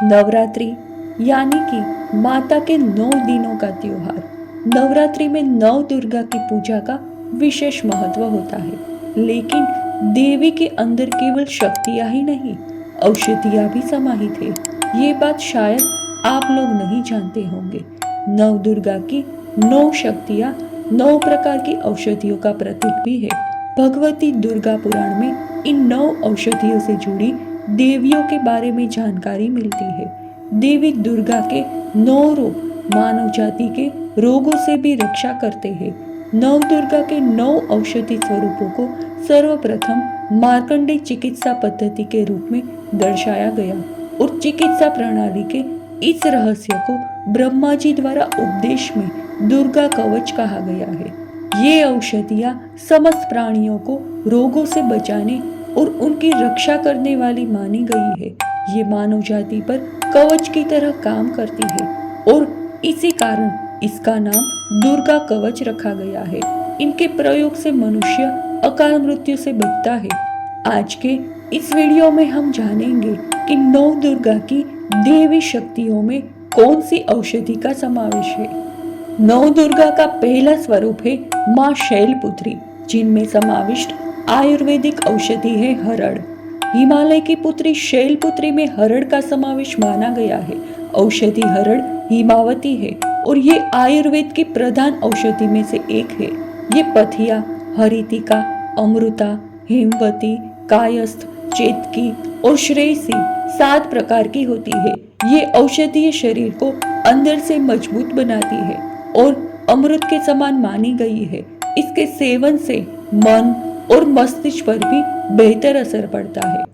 नवरात्रि यानी कि माता के 9 दिनों का त्योहार। नवरात्रि में 9 दुर्गा की पूजा का विशेष महत्व होता है, लेकिन देवी के अंदर केवल शक्तियां ही नहीं, औषधियां भी समाहित है। ये बात शायद आप लोग नहीं जानते होंगे। नव दुर्गा की 9 शक्तियां 9 प्रकार की औषधियों का प्रतीक भी है। भगवती दुर्गा पुराण में इन 9 औषधियों से जुड़ी देवियों के बारे में जानकारी मिलती है। देवी दुर्गा के 9 रूप मानव जाति के रोगों से भी रक्षा करते हैं। नव दुर्गा के 9 औषधि स्वरूपों को सर्वप्रथम मार्कंडेय चिकित्सा पद्धति के रूप में दर्शाया गया और चिकित्सा प्रणाली के इस रहस्य को ब्रह्मा जी द्वारा उपदेश में दुर्गा कवच कहा गया है। ये औषधियां समस्त प्राणियों को रोगों से बचाने और उनकी रक्षा करने वाली मानी गई है। ये मानव जाति पर कवच की तरह काम करती है और इसी कारण इसका नाम दुर्गा कवच रखा गया है। इनके प्रयोग से मनुष्य अकाल मृत्यु से बचता है। आज के इस वीडियो में हम जानेंगे कि 9 दुर्गा की देवी शक्तियों में कौन सी औषधि का समावेश है। 9 दुर्गा का पहला स्वरूप है माँ शैलपुत्री, जिनमें समाविष्ट आयुर्वेदिक औषधि है हरड़। हिमालय की पुत्री शैलपुत्री में हरड़ का समावेश माना गया है। औषधि हरड़ हिमावती है और ये आयुर्वेद की प्रधान औषधि में से एक है। ये पथिया, हरितिका, अमृता, हेमवती, कायस्थ, चेतकी और श्रेयसी 7 प्रकार की होती है। ये औषधि शरीर को अंदर से मजबूत बनाती है और अमृत के समान मानी गई है। इसके सेवन से मन और मस्तिष्क पर भी बेहतर असर पड़ता है।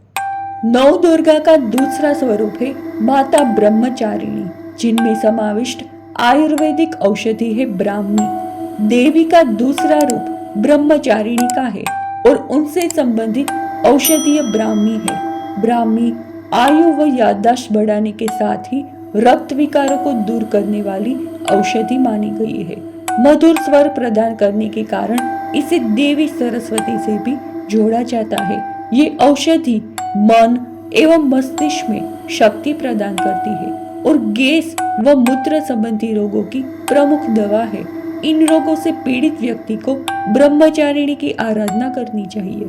9 दुर्गा का दूसरा स्वरूप है माता ब्रह्मचारिणी, जिनमें समाविष्ट आयुर्वेदिक औषधि है ब्राह्मी। देवी का दूसरा रूप ब्रह्मचारिणी का है और उनसे संबंधित औषधीय ब्राह्मी है। ब्राह्मी आयु व याददाश्त बढ़ाने के साथ ही रक्त विकारों को दूर करने वाली औषधि मानी गई है। मधुर स्वर प्रदान करने के कारण इसे देवी सरस्वती से भी जोड़ा जाता है। ये औषधि मन एवं मस्तिष्क में शक्ति प्रदान करती है और गैस व मूत्र संबंधी रोगों की प्रमुख दवा है। इन रोगों से पीड़ित व्यक्ति को ब्रह्मचारिणी की आराधना करनी चाहिए।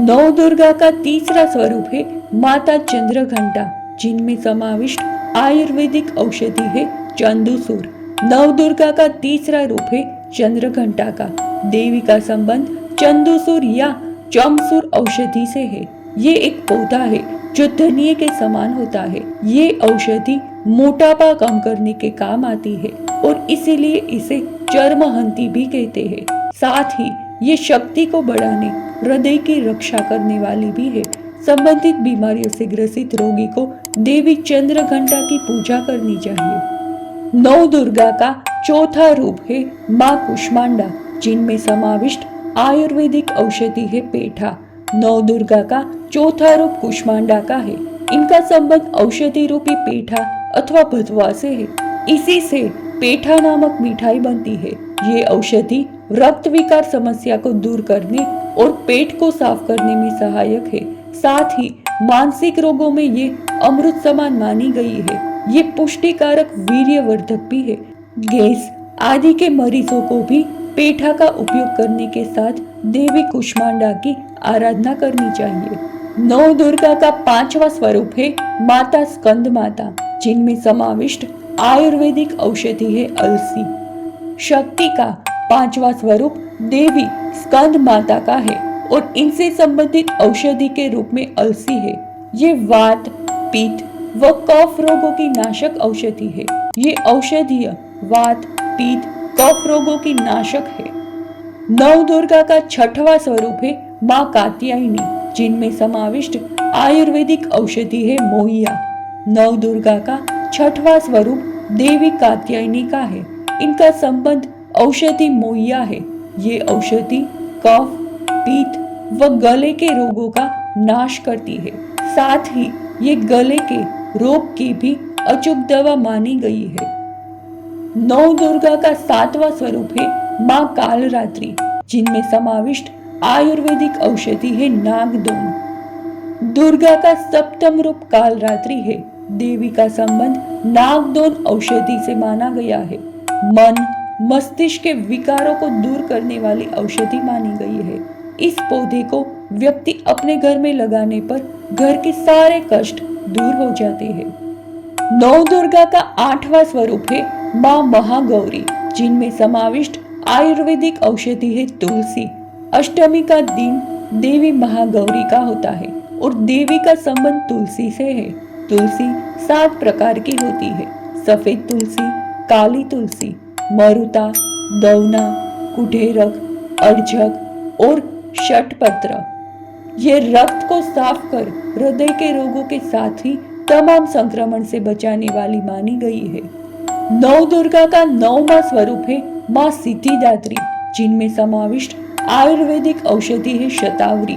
9 दुर्गा का तीसरा स्वरूप है माता चंद्रघंटा, जिनमें समाविष्ट आयुर्वेदिक औषधि है चंदूसूर। 9 दुर्गा का तीसरा रूप है चंद्रघंटा का। देवी का संबंध चंदूसूर या चमसूर औषधि से है। ये एक पौधा है जो धनिये के समान होता है। ये औषधि मोटापा कम करने के काम आती है और इसीलिए इसे चर्महंती भी कहते हैं। साथ ही ये शक्ति को बढ़ाने, हृदय की रक्षा करने वाली भी है। संबंधित बीमारियों से ग्रसित रोगी को देवी चंद्रघंटा की पूजा करनी चाहिए। 9 दुर्गा का चौथा रूप है माँ कुष्मांडा, जिनमें समाविष्ट आयुर्वेदिक औषधि है पेठा। 9 दुर्गा का चौथा रूप कुष्मांडा का है। इनका संबंध औषधि रूपी पेठा अथवा भतवा से है। इसी से पेठा नामक मिठाई बनती है। ये औषधि रक्त विकार समस्या को दूर करने और पेट को साफ करने में सहायक है। साथ ही मानसिक रोगों में ये अमृत समान मानी गई है। ये पुष्टिकारक वीर्यवर्धक भी है। गैस आदि के मरीजों को भी पेठा का उपयोग करने के साथ देवी कुष्मांडा की आराधना करनी चाहिए। 9 दुर्गा का 5वां स्वरूप है माता स्कंद माता, जिनमें समाविष्ट आयुर्वेदिक औषधि है अलसी। शक्ति का 5वां स्वरूप देवी स्कंद माता का है और इनसे संबंधित औषधि के रूप में अलसी है। ये वात, पित्त व कफ रोगों की नाशक औषधि है। ये औषधीय वात, पित्त, कफ रोगों की नाशक है। 9 दुर्गा का 6वां स्वरूप है माँ कात्यायनी, जिनमें समाविष्ट आयुर्वेदिक औषधि है मोहिया। 9 दुर्गा का 6वां स्वरूप देवी कात्यायनी का है। इनका संबंध औषधि मोहिया है। ये औषधि कफ, पित्त व गले के रोगों का नाश करती है। साथ ही ये गले के रोग की भी अचूक दवा मानी गई है। 9 दुर्गा का 7वां स्वरूप है माँ कालरात्रि, जिनमें समाविष्ट आयुर्वेदिक औषधि है नागदोम। दुर्गा का 7वां रूप कालरात्रि है। देवी का संबंध नागदोन औषधि से माना गया है। मन मस्तिष्क के विकारों को दूर करने वाली औषधि मानी गई है। इस पौधे को व्यक्ति अपने घर में लगाने पर घर के सारे कष्ट दूर हो जाते हैं। नौ दुर्गा का 8वां स्वरूप है मां महागौरी, जिनमें समाविष्ट आयुर्वेदिक औषधि है तुलसी। अष्टमी का दिन देवी महागौरी का होता है और देवी का संबंध तुलसी से है। तुलसी 7 प्रकार की होती है: सफेद तुलसी, काली तुलसी, मरुता, दौना, कुठेरक, अर्जक और षटपत्र। ये रक्त को साफ कर हृदय के रोगों के साथ ही तमाम संक्रमण से बचाने वाली मानी गई है। नौ दुर्गा का 9वां स्वरूप है मां सिद्धिदात्री, जिनमें समाविष्ट आयुर्वेदिक औषधि है शतावरी।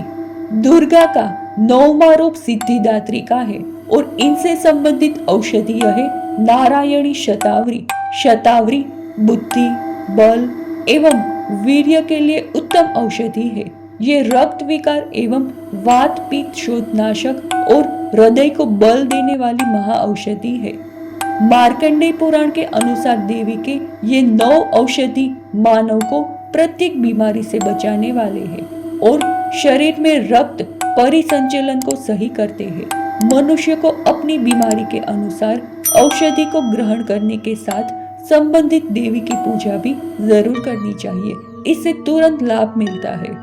दुर्गा का 9वां रूप सिद्धिदात्री का है और इनसे संबंधित औषधि है नारायणी शतावरी। शतावरी बुद्धि, बल एवं वीर्य के लिए उत्तम औषधि है। ये रक्त विकार एवं वात पित्त शोथनाशक और हृदय को बल देने वाली महाऔषधि है। मार्कंडेय पुराण के अनुसार देवी के ये 9 औषधि मानव को प्रत्येक बीमारी से बचाने वाले हैं और शरीर में रक्त परिसंचलन को सही करते हैं। मनुष्य को अपनी बीमारी के अनुसार औषधि को ग्रहण करने के साथ संबंधित देवी की पूजा भी जरूर करनी चाहिए। इससे तुरंत लाभ मिलता है।